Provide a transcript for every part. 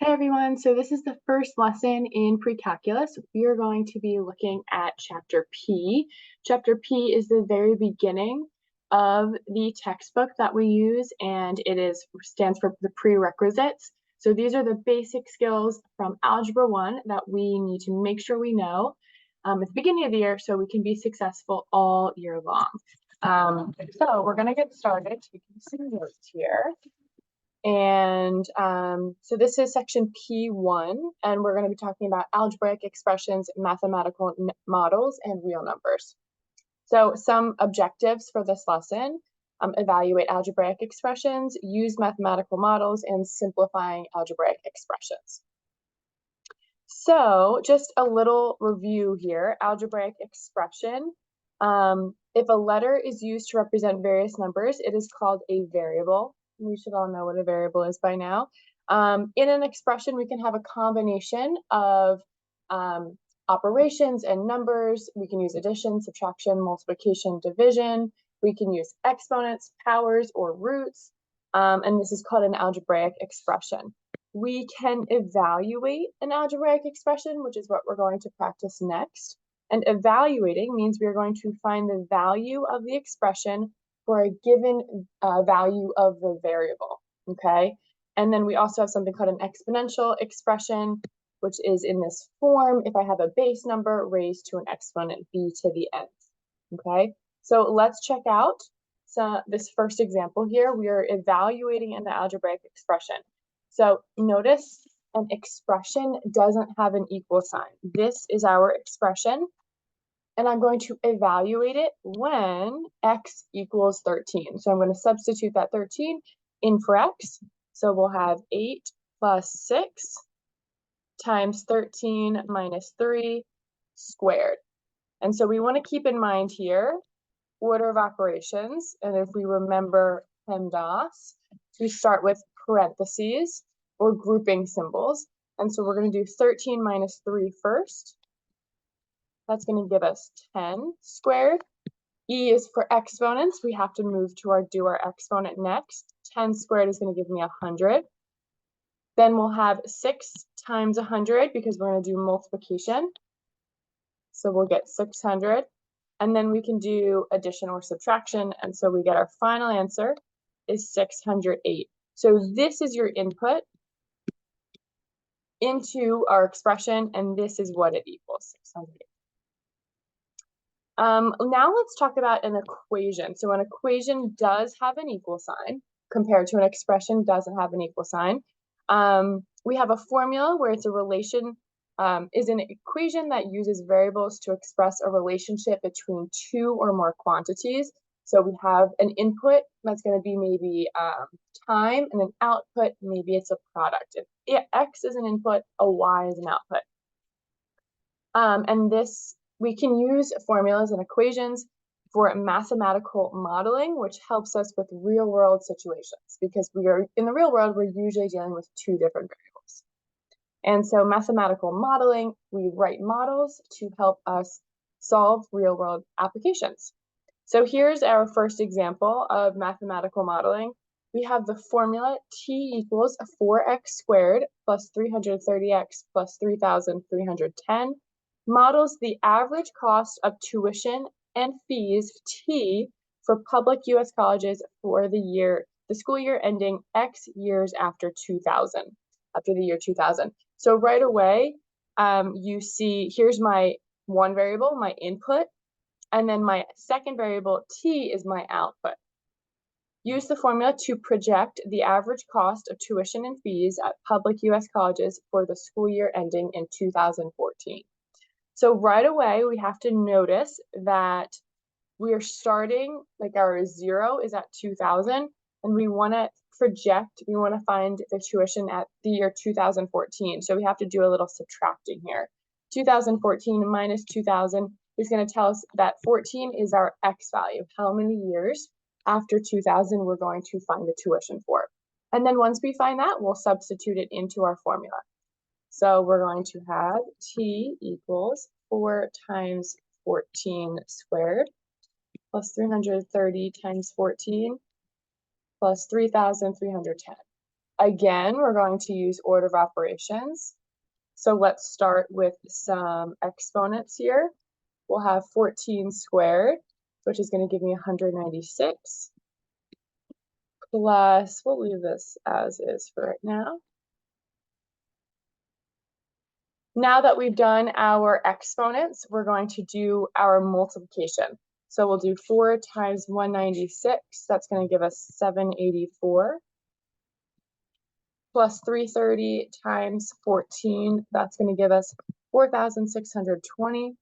Hey everyone, so this is the first lesson in pre-calculus. We are going to be looking at chapter P. Chapter P is the very beginning of the textbook that we use, and stands for the prerequisites. So these are the basic skills from Algebra 1 that we need to make sure we know at the beginning of the year so we can be successful all year long. So we're going to get started. Taking some notes here. And so this is section P1, and we're going to be talking about algebraic expressions, mathematical models, and real numbers. So some objectives for this lesson: evaluate algebraic expressions, use mathematical models, and simplifying algebraic expressions. So just a little review here. Algebraic expression. If a letter is used to represent various numbers, it is called a variable. We should all know what a variable is by now. In an expression, we can have a combination of operations and numbers. We can use addition, subtraction, multiplication, division. We can use exponents, powers, or roots. And this is called an algebraic expression. We can evaluate an algebraic expression, which is what we're going to practice next. And evaluating means we are going to find the value of the expression for a given value of the variable, okay? And then we also have something called an exponential expression, which is in this form: if I have a base number raised to an exponent b to the nth, okay? So let's check out this first example here. We are evaluating an algebraic expression. So notice an expression doesn't have an equal sign. This is our expression, and I'm going to evaluate it when x equals 13. So I'm going to substitute that 13 in for x. So we'll have 8 plus 6 times 13 minus 3 squared. And so we want to keep in mind here order of operations. And if we remember PEMDAS, we start with parentheses or grouping symbols. And so we're going to do 13 minus 3 first. That's going to give us 10 squared. E is for exponents. We have to do our exponent next. 10 squared is going to give me 100. Then we'll have 6 times 100 because we're going to do multiplication. So we'll get 600. And then we can do addition or subtraction. And so we get our final answer is 608. So this is your input into our expression, and this is what it equals, 608. Now let's talk about an equation. So an equation does have an equal sign compared to an expression doesn't have an equal sign. We have a formula where it's a relation, is an equation that uses variables to express a relationship between two or more quantities. So we have an input that's going to be maybe time, and an output, maybe it's a product. If x is an input, a y is an output. And we can use formulas and equations for mathematical modeling, which helps us with real-world situations, because in the real world, we're usually dealing with two different variables. And so mathematical modeling, we write models to help us solve real-world applications. So here's our first example of mathematical modeling. We have the formula t equals 4x squared plus 330x plus 3,310 models the average cost of tuition and fees t for public U.S. colleges for the school year ending X years after 2000, after the year 2000. So right away, you see here's my one variable, my input, and then my second variable t is my output. Use the formula to project the average cost of tuition and fees at public U.S. colleges for the school year ending in 2014. So right away, we have to notice that we are starting, like our 0 is at 2000, and we want to find the tuition at the year 2014. So we have to do a little subtracting here. 2014 minus 2000 is going to tell us that 14 is our x value, how many years after 2000 we're going to find the tuition for. And then once we find that, we'll substitute it into our formula. So we're going to have t equals 4 times 14 squared plus 330 times 14 plus 3,310. Again, we're going to use order of operations. So let's start with some exponents here. We'll have 14 squared, which is going to give me 196, plus, we'll leave this as is for right now. Now that we've done our exponents, we're going to do our multiplication. So we'll do 4 times 196, that's going to give us 784, plus 330 times 14, that's going to give us 4,620,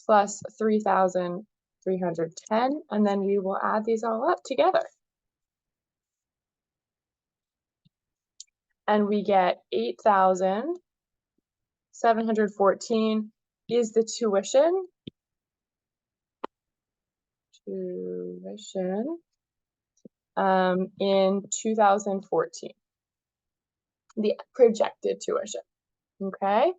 plus 3,310, and then we will add these all up together. And we get 8,714 is the tuition. In 2014. The projected tuition, okay?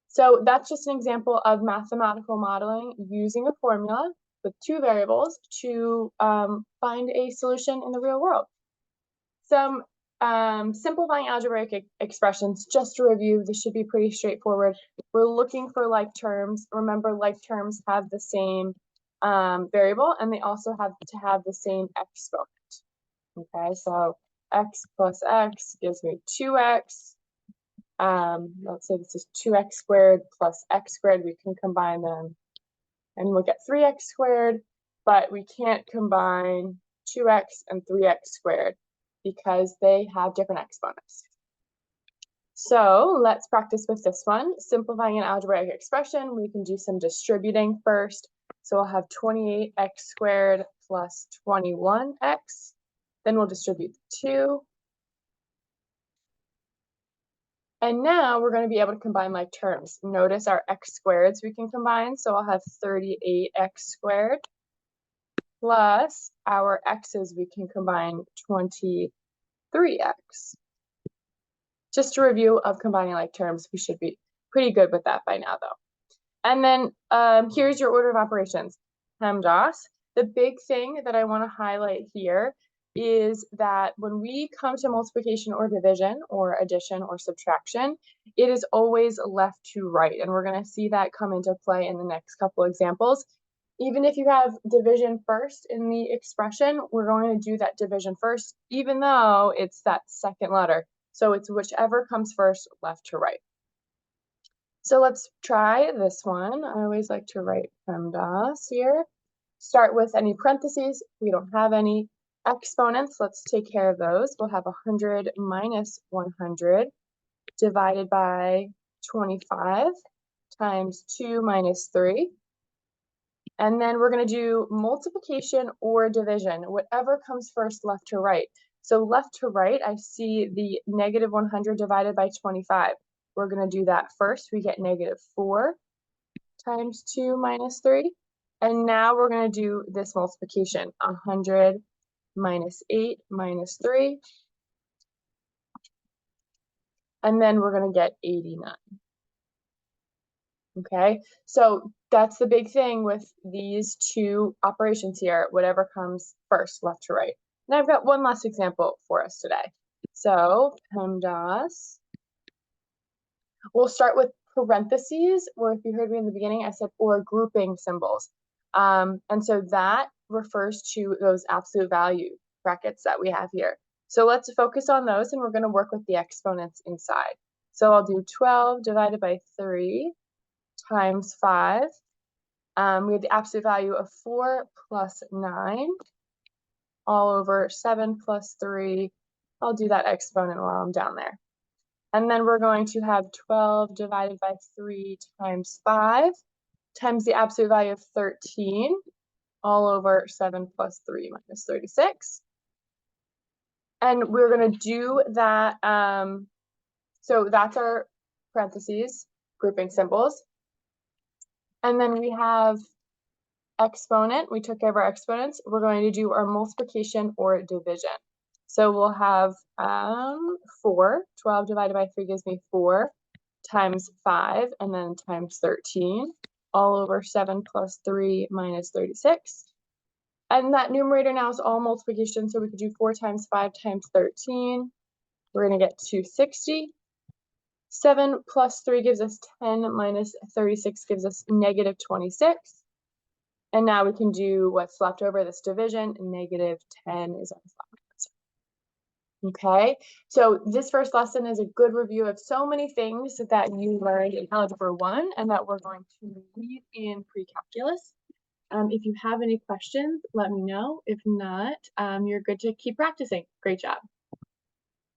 So that's just an example of mathematical modeling using a formula with two variables to find a solution in the real world. Some simplifying algebraic expressions, just to review, this should be pretty straightforward. We're looking for like terms. Remember, like terms have the same variable, and they also have to have the same exponent. Okay, so x plus x gives me 2x. Let's say this is 2x squared plus x squared. We can combine them and we'll get 3x squared, but we can't combine 2x and 3x squared because they have different exponents. So let's practice with this one. Simplifying an algebraic expression, we can do some distributing first. So we'll have 28x squared plus 21x. Then we'll distribute the 2. And now we're going to be able to combine like terms. Notice our x squareds we can combine. So I'll have 38x squared plus our x's we can combine 23x. Just a review of combining like terms. We should be pretty good with that by now though. And then here's your order of operations. PEMDAS. The big thing that I want to highlight here is that when we come to multiplication or division or addition or subtraction, it is always left to right. And we're going to see that come into play in the next couple examples. Even if you have division first in the expression, we're going to do that division first, even though it's that second letter. So it's whichever comes first, left to right. So let's try this one. I always like to write PEMDAS here. Start with any parentheses. We don't have any. Exponents, let's take care of those. We'll have 100 minus 100 divided by 25 times 2 minus 3. And then we're going to do multiplication or division, whatever comes first, left to right. So left to right, I see the negative 100 divided by 25. We're going to do that first. We get negative 4 times 2 minus 3. And now we're going to do this multiplication, 100 minus 8 minus 3. And then we're going to get 89. Okay, so that's the big thing with these two operations here, whatever comes first, left to right. And I've got one last example for us today. So PEMDAS, we'll start with parentheses, or if you heard me in the beginning, I said or grouping symbols. And so that refers to those absolute value brackets that we have here. So let's focus on those, and we're going to work with the exponents inside. So I'll do 12 divided by 3 times 5. We have the absolute value of 4 plus 9 all over 7 plus 3. I'll do that exponent while I'm down there. And then we're going to have 12 divided by 3 times 5 times the absolute value of 13 all over 7 plus 3 minus 36. And we're going to do that. So that's our parentheses, grouping symbols. And then we have exponent. We took care of our exponents. We're going to do our multiplication or division. So we'll have 4. 12 divided by 3 gives me 4 times 5, and then times 13, all over 7 plus 3 minus 36. And that numerator now is all multiplication, so we could do 4 times 5 times 13. we're going to get 260. 7 plus 3 gives us 10 minus 36 gives us negative 26. And now we can do what's left over, this division, and negative 10 is our final answer. Okay, so this first lesson is a good review of so many things that you learned in Algebra 1 and that we're going to read in pre-calculus. If you have any questions, let me know. If not, you're good to keep practicing. Great job.